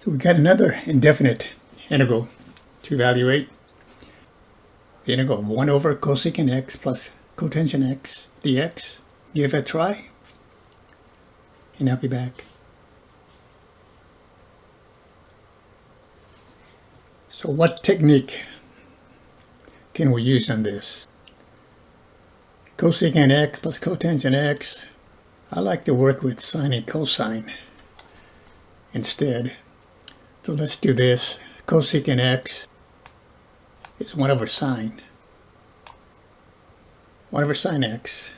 So we got another indefinite integral to evaluate. The integral of 1 over cosecant x plus cotangent x dx. Give it a try, and I'll be back. So what technique can we use on this? Cosecant x plus cotangent x. I like to work with sine and cosine instead. So let's do this. Cosecant x is 1 over sine. 1 over sine x.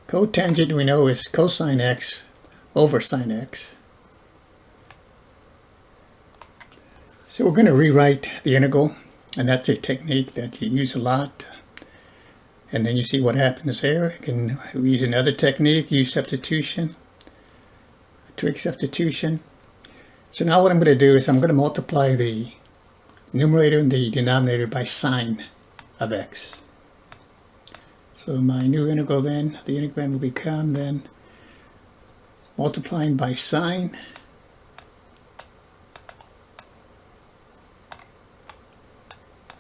Cotangent we know is cosine x over sine x. So we're going to rewrite the integral, and that's a technique that you use a lot. And then you see what happens there. You can use another technique, U-substitution, trig substitution. So now what I'm going to do is I'm going to multiply the numerator and the denominator by sine of x. So my new integral then, the integrand will become then multiplying by sine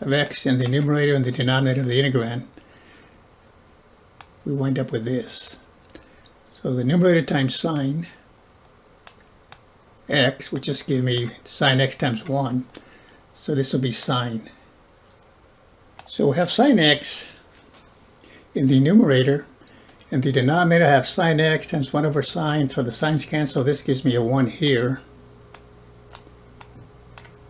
of x, and the numerator and the denominator of the integrand, we wind up with this. So the numerator times sine x, which just give me sine x times 1. So this will be sine. So we have sine x in the numerator, and the denominator I have sine x times 1 over sine, so the sines cancel. This gives me a 1 here.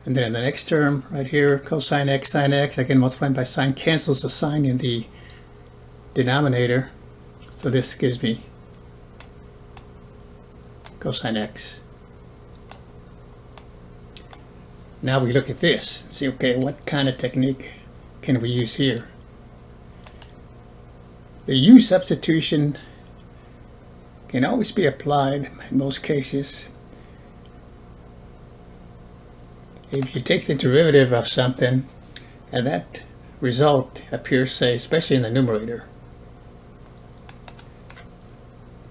And then in the next term, right here, cosine x, sine x, again multiplied by sine, cancels the sine in the denominator. So this gives me cosine x. Now we look at this and see, okay, what kind of technique can we use here? The U-substitution can always be applied in most cases. If you take the derivative of something and that result appears, say, especially in the numerator.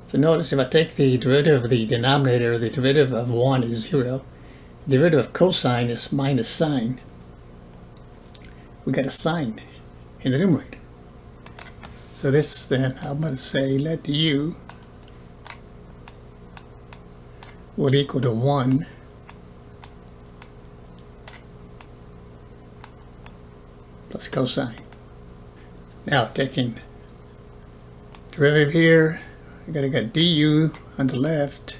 So notice if I take the derivative of the denominator, the derivative of 1 is 0. Derivative of cosine is minus sine. We got a sine in the numerator. So this then, I'm going to say let u will equal to 1 plus cosine. Now taking derivative here, I got du on the left.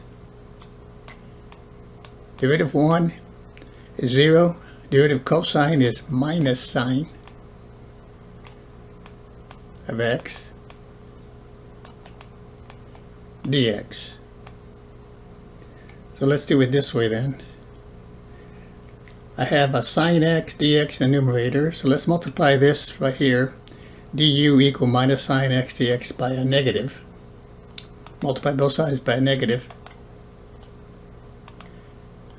Derivative 1 is 0. Derivative of cosine is minus sine of x dx. So let's do it this way then. I have a sine x dx in the numerator, so let's multiply this right here, du equal minus sine x dx by a negative. Multiply both sides by a negative.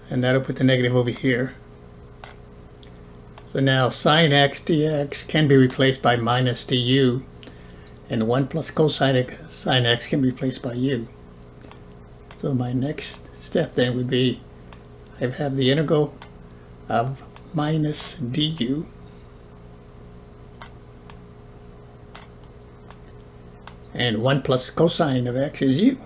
And that'll put the negative over here. So now sine x dx can be replaced by minus du, and 1 plus cosine sine x can be replaced by u. So my next step then would be I have the integral of minus du and 1 plus cosine of x is u.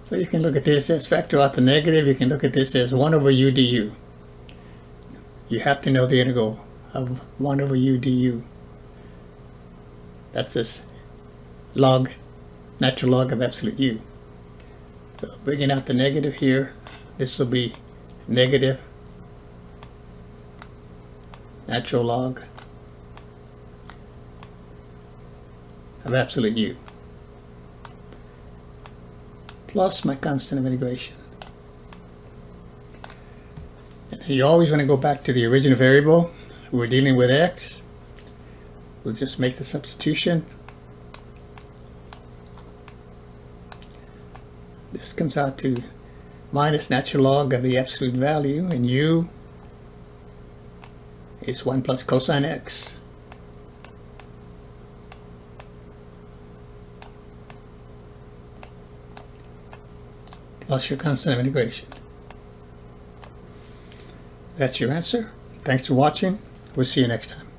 So you can look at this as factor out the negative. You can look at this as 1 over u du. You have to know the integral of 1 over u du. That's this log, natural log of absolute u. So bringing out the negative here, this will be negative natural log of absolute u, plus my constant of integration. And then you always want to go back to the original variable. We're dealing with x. We'll just make the substitution. This comes out to minus natural log of the absolute value, and u is 1 plus cosine x. lost your constant of integration. That's your answer. Thanks for watching. We'll see you next time.